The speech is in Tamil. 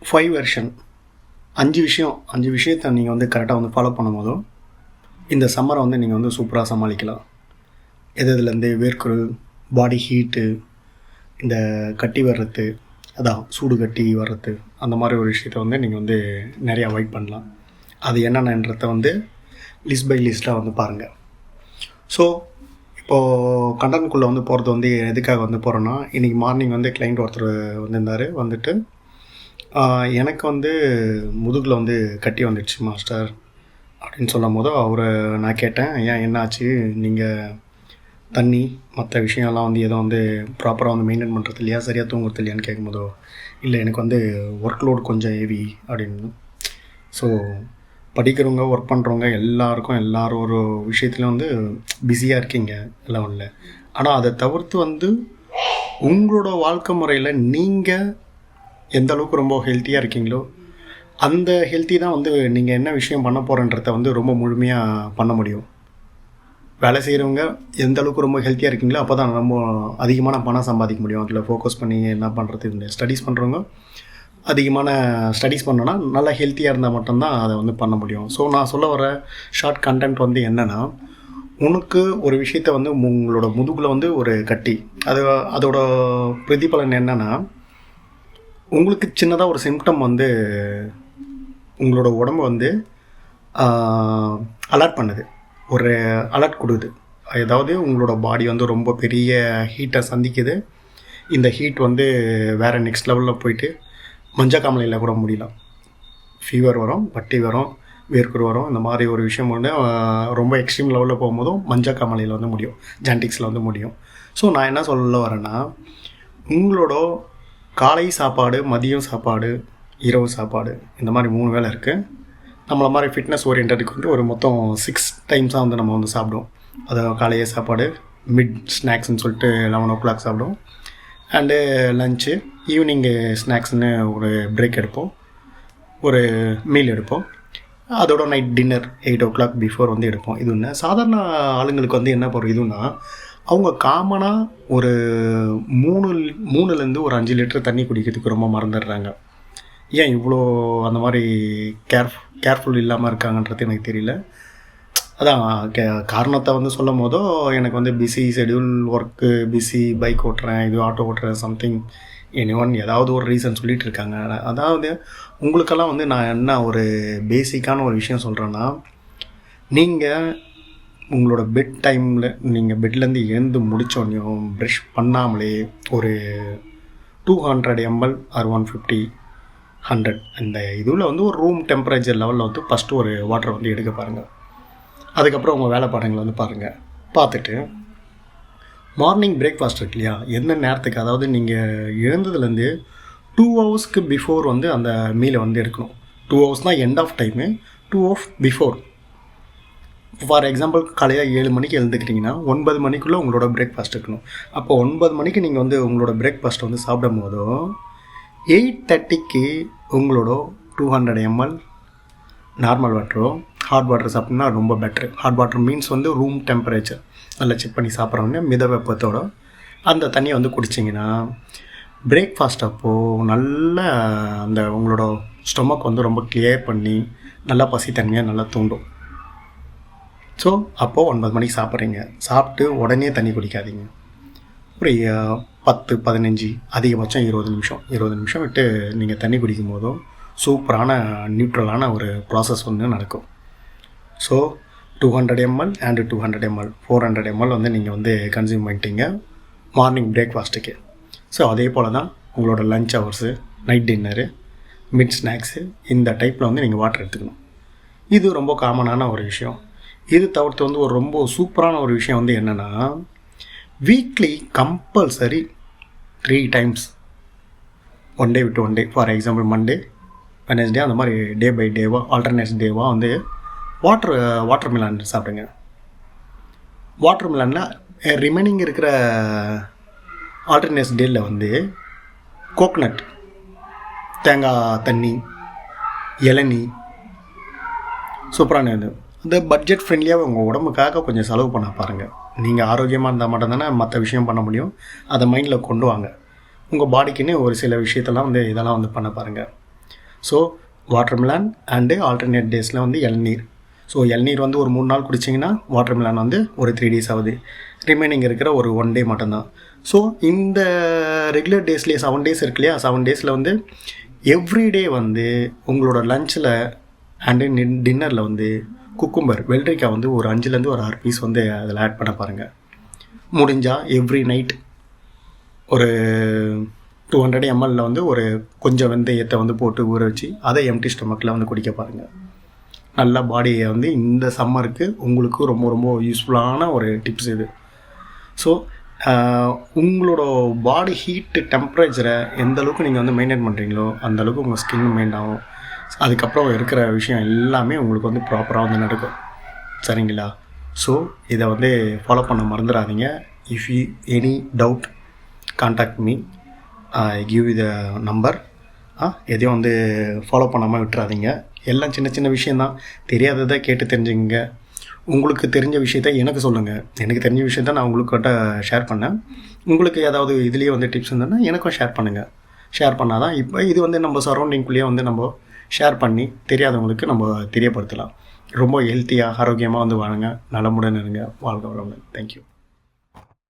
5 வெர்ஷன் 5 விஷயத்தை நீங்கள் வந்து கரெக்டாக வந்து ஃபாலோ பண்ணும் போதும் இந்த சம்மரை வந்து நீங்கள் வந்து சூப்பராக சமாளிக்கலாம். இதுலேருந்து வேர்க்குரு, பாடி ஹீட்டு, இந்த கட்டி வர்றது, அதான் சூடு கட்டி வர்றது, அந்த மாதிரி ஒரு விஷயத்தை வந்து நீங்கள் வந்து நிறையா அவாய்ட் பண்ணலாம். அது என்னென்னன்றதை வந்து லிஸ்ட் பை லிஸ்ட்டாக வந்து பாருங்கள். ஸோ இப்போது கண்டனுக்குள்ளே வந்து போகிறது வந்து எதுக்காக வந்து போகிறோன்னா, இன்றைக்கி மார்னிங் வந்து கிளைண்ட் ஒருத்தர் வந்திருந்தார். வந்துட்டு எனக்கு வந்து முதுகில் வந்து கட்டி வந்துடுச்சு மாஸ்டர் அப்படின்னு சொல்லும் போது அவரை நான் கேட்டேன், ஏன் என்னாச்சு, நீங்கள் தண்ணி மற்ற விஷயம்லாம் வந்து எதோ வந்து ப்ராப்பராக வந்து மெயின்டைன் பண்ணுறது இல்லையா, சரியாக தூங்குறது இல்லையான்னு கேட்கும்போதோ, இல்லை எனக்கு வந்து ஒர்க் லோடு கொஞ்சம் ஹெவி அப்படின்னு. ஸோ படிக்கிறவங்க, ஒர்க் பண்ணுறவங்க எல்லோரும் ஒரு விஷயத்தில் வந்து பிஸியாக இருக்கீங்க எல்லாம் இல்லை. ஆனால் அதை தவிர்த்து வந்து உங்களோட வாழ்க்கை முறையில் நீங்கள் எந்த அளவுக்கு ரொம்ப ஹெல்த்தியாக இருக்கீங்களோ அந்த ஹெல்த்தி தான் வந்து நீங்கள் என்ன விஷயம் பண்ண போகிறன்றதை வந்து ரொம்ப முழுமையாக பண்ண முடியும். வேலை செய்கிறவங்க எந்த அளவுக்கு ரொம்ப ஹெல்த்தியாக இருக்கீங்களோ அப்போ தான் ரொம்ப அதிகமான பணம் சம்பாதிக்க முடியும். அதில் ஃபோக்கஸ் பண்ணி என்ன பண்ணுறது, இந்த ஸ்டடீஸ் பண்ணுறவங்க அதிகமான ஸ்டடீஸ் பண்ணோன்னா நல்லா ஹெல்த்தியாக இருந்தால் மட்டும்தான் அதை வந்து பண்ண முடியும். ஸோ நான் சொல்ல வர ஷார்ட் கண்டென்ட் வந்து என்னென்னா, உனக்கு ஒரு விஷயத்தை வந்து உங்களோட முதுகில் வந்து ஒரு கட்டி, அதோட பிரதிபலன் என்னென்னா, உங்களுக்கு சின்னதாக ஒரு சிம்டம் வந்து உங்களோட உடம்பு வந்து அலர்ட் பண்ணுது, ஒரு அலர்ட் கொடுக்குது. ஏதாவது உங்களோட பாடி வந்து ரொம்ப பெரிய ஹீட்டை சந்திக்குது. இந்த ஹீட் வந்து வேறு நெக்ஸ்ட் லெவலில் போயிட்டு மஞ்சக்காமலையில் கூட முடியலாம். ஃபீவர் வரும், பட்டி வரும், வேர்க்குரு வரும். இந்த மாதிரி ஒரு விஷயம் வந்து ரொம்ப எக்ஸ்ட்ரீம் லெவலில் போகும்போதும் மஞ்சக்காமலையில் வந்து முடியும், ஜான்டிக்ஸில் வந்து முடியும். ஸோ நான் என்ன சொல்ல வரேன்னா, உங்களோட காலை சாப்பாடு, மதியம் சாப்பாடு, இரவு சாப்பாடு, இந்த மாதிரி 3 வேளை இருக்குது. நம்மளை மாதிரி ஃபிட்னஸ் ஓரியன்ட்டுக்கு வந்து ஒரு மொத்தம் 6 டைம்ஸாக வந்து நம்ம வந்து சாப்பிடுவோம். அதாவது காலையே சாப்பாடு, மிட் ஸ்நாக்ஸ்ன்னு சொல்லிட்டு 11 o'clock சாப்பிடுவோம், அண்டு லஞ்சு, ஈவினிங்கு ஸ்நாக்ஸ்ன்னு ஒரு பிரேக் எடுப்போம், ஒரு மீல் எடுப்போம், அதோட நைட் டின்னர் 8 o'clock பிஃபோர் வந்து எடுப்போம். இது ஒன்று. சாதாரண ஆளுங்களுக்கு வந்து என்ன போகிற இதுன்னா, அவங்க காமனாக ஒரு 3லேருந்து ஒரு 5 லிட்டர் தண்ணி குடிக்கிறதுக்கு ரொம்ப மறந்துடுறாங்க. ஏன் இவ்வளோ அந்த மாதிரி கேர்ஃபுல் இல்லாமல் இருக்காங்கன்றது எனக்கு தெரியல. அதான் காரணத்தை வந்து சொல்லும் போதோ எனக்கு வந்து busy schedule, work busy, bike ஓட்டுறேன், இது ஆட்டோ ஓட்டுறேன், சம்திங் ஏதாவது ஒரு ரீசன் சொல்லிகிட்டு இருக்காங்க. அதாவது உங்களுக்கெல்லாம் வந்து நான் என்ன ஒரு பேசிக்கான ஒரு விஷயம் சொல்கிறேன்னா, நீங்கள் உங்களோட பெட் டைமில் நீங்கள் பெட்லேருந்து எழுந்து முடித்தோடனையும் ப்ரஷ் பண்ணாமலே ஒரு 200 ml ஆர் 150, 100 இந்த இதில் வந்து ஒரு ரூம் டெம்பரேச்சர் லெவலில் வந்து ஃபஸ்ட்டு ஒரு வாட்டர் வந்து எடுக்க பாருங்கள். அதுக்கப்புறம் உங்கள் வேலை பாடங்களை வந்து பாருங்கள். பார்த்துட்டு மார்னிங் பிரேக்ஃபாஸ்ட் இருக்கு இல்லையா, எந்த நேரத்துக்கு, அதாவது நீங்கள் எழுந்ததுலேருந்து 2 hours பிஃபோர் வந்து அந்த மீலை வந்து எடுக்கணும். 2 hours தான் end of time, 2 hours before. For example காலையில் 7 மணிக்கு எழுந்துக்கிறீங்கன்னா 9 மணிக்குள்ளே உங்களோட பிரேக்ஃபாஸ்ட் இருக்கணும். அப்போ 9 மணிக்கு நீங்கள் வந்து உங்களோட பிரேக்ஃபாஸ்ட் வந்து சாப்பிடும் போதும் 8:30க்கு உங்களோட 200 ml நார்மல் வாட்டரோ ஹாட் வாட்டர் சாப்பிட்னா ரொம்ப பெட்ரு. ஹாட் வாட்டர் மீன்ஸ் வந்து ரூம் டெம்பரேச்சர் நல்லா செக் பண்ணி சாப்பிட்றவங்க மித வெப்பத்தோட அந்த தண்ணியை வந்து குடிச்சிங்கன்னா பிரேக்ஃபாஸ்ட் அப்போது நல்ல அந்த உங்களோட ஸ்டொமக் வந்து ரொம்ப கிளியர் பண்ணி நல்லா பசித்தன்மையாக நல்லா தூண்டும். ஸோ அப்போது 9 மணிக்கு சாப்பிட்றீங்க, சாப்பிட்டு உடனே தண்ணி குடிக்காதீங்க. ஒரு 10-15 அதிகபட்சம் 20 நிமிஷம் விட்டு நீங்கள் தண்ணி குடிக்கும் போதும் சூப்பரான நியூட்ரலான ஒரு ப்ராசஸ் வந்து நடக்கும். So 200 ml and 200 ml 400 ml வந்து நீங்கள் வந்து கன்சியூம் பண்ணிட்டீங்க மார்னிங் பிரேக்ஃபாஸ்ட்டுக்கு. ஸோ அதே போல் தான் உங்களோட lunch hours, night dinner, mid snacks, இந்த டைப்பில் வந்து நீங்கள் வாட்டர் எடுத்துக்கணும். இது ரொம்ப காமனான ஒரு விஷயம். இது தவிர்த்து வந்து ஒரு ரொம்ப சூப்பரான ஒரு விஷயம் வந்து என்னென்னா, weekly compulsory 3 times, one day விட்டு one day, for example Monday, Wednesday, அந்த மாதிரி டே பை டேவாக, ஆல்டர்னேட் டேவாக வந்து வாட்டர் மிலான் சாப்பிடுங்க. வாட்டர் மிலானில் ரிமைனிங் இருக்கிற ஆல்டர்னேட் டேயில் வந்து கோக்னட், தேங்காய் தண்ணி, இளநீ, சூப்பரான இது. இந்த பட்ஜெட் ஃப்ரெண்ட்லியாக உங்கள் உடம்புக்காக கொஞ்சம் செலவு பண்ண பாருங்கள். நீங்கள் ஆரோக்கியமாக இருந்தால் மட்டும்தானே மற்ற விஷயம் பண்ண முடியும். அதை மைண்டில் கொண்டு வாங்க. உங்கள் பாடிக்குன்னு ஒரு சில விஷயத்தெல்லாம் வந்து இதெல்லாம் வந்து பண்ண பாருங்கள். ஸோ வாட்டர்மெலான் அண்டு ஆல்டர்னேட் டேஸில் வந்து இளநீர். ஸோ இளநீர் வந்து ஒரு 3 நாள் குடிச்சிங்கன்னா வாட்டர்மெலான் வந்து ஒரு 3 days ஆகுது. ரிமைனிங் இருக்கிற ஒரு 1 day மட்டும்தான். ஸோ இந்த ரெகுலர் டேஸ்லேயே 7 days இருக்கு இல்லையா, 7 daysல வந்து எவ்ரிடே வந்து உங்களோட லஞ்சில் அண்டு டின்னரில் வந்து குக்கும்பர் வெள்ளரிக்காய் வந்து ஒரு 5லேருந்து ஒரு 6 பீஸ் வந்து அதில் ஆட் பண்ண பாருங்கள். முடிஞ்சால் எவ்ரி நைட் ஒரு 200 ml வந்து ஒரு கொஞ்சம் வெந்தயத்தை வந்து போட்டு ஊற வச்சு அதை எம்டி ஸ்டொமக்கில் வந்து குடிக்க பாருங்கள். நல்லா பாடியை வந்து இந்த சம்மருக்கு உங்களுக்கு ரொம்ப ரொம்ப யூஸ்ஃபுல்லான ஒரு டிப்ஸ் இது. ஸோ உங்களோட பாடி ஹீட்டு டெம்பரேச்சரை எந்த அளவுக்கு நீங்கள் வந்து மெயின்டைன் பண்ணுறீங்களோ அந்தளவுக்கு உங்கள் ஸ்கின் மெயின்டைன் ஆகும். அதுக்கப்புறம் இருக்கிற விஷயம் எல்லாமே உங்களுக்கு வந்து ப்ராப்பராக வந்து நடக்கும். சரிங்களா? ஸோ இதை வந்து ஃபாலோ பண்ண மறந்துடாதீங்க. If you any doubt contact me, give you the number. எதையும் வந்து ஃபாலோ பண்ணாமல் விட்டுறாதீங்க. எல்லாம் சின்ன சின்ன விஷயந்தான், தெரியாததை கேட்டு தெரிஞ்சுங்க. உங்களுக்கு தெரிஞ்ச விஷயத்த எனக்கு சொல்லுங்கள். எனக்கு தெரிஞ்ச விஷயத்த நான் உங்களுக்கிட்ட ஷேர் பண்ணேன். உங்களுக்கு ஏதாவது இதுலேயே வந்து டிப்ஸ் இருந்ததுன்னா எனக்கும் ஷேர் பண்ணுங்கள். ஷேர் பண்ணால் தான் இப்போ இது வந்து நம்ம சரௌண்டிங்குள்ளேயே வந்து நம்ம ஷேர் பண்ணி தெரியாதவங்களுக்கு நம்ம தெரியப்படுத்தலாம். ரொம்ப ஹெல்த்தியாக ஆரோக்கியமாக வந்து வாழுங்க, நலமுடன் இருங்க, வாழ்க வளமுடன். தேங்க்யூ.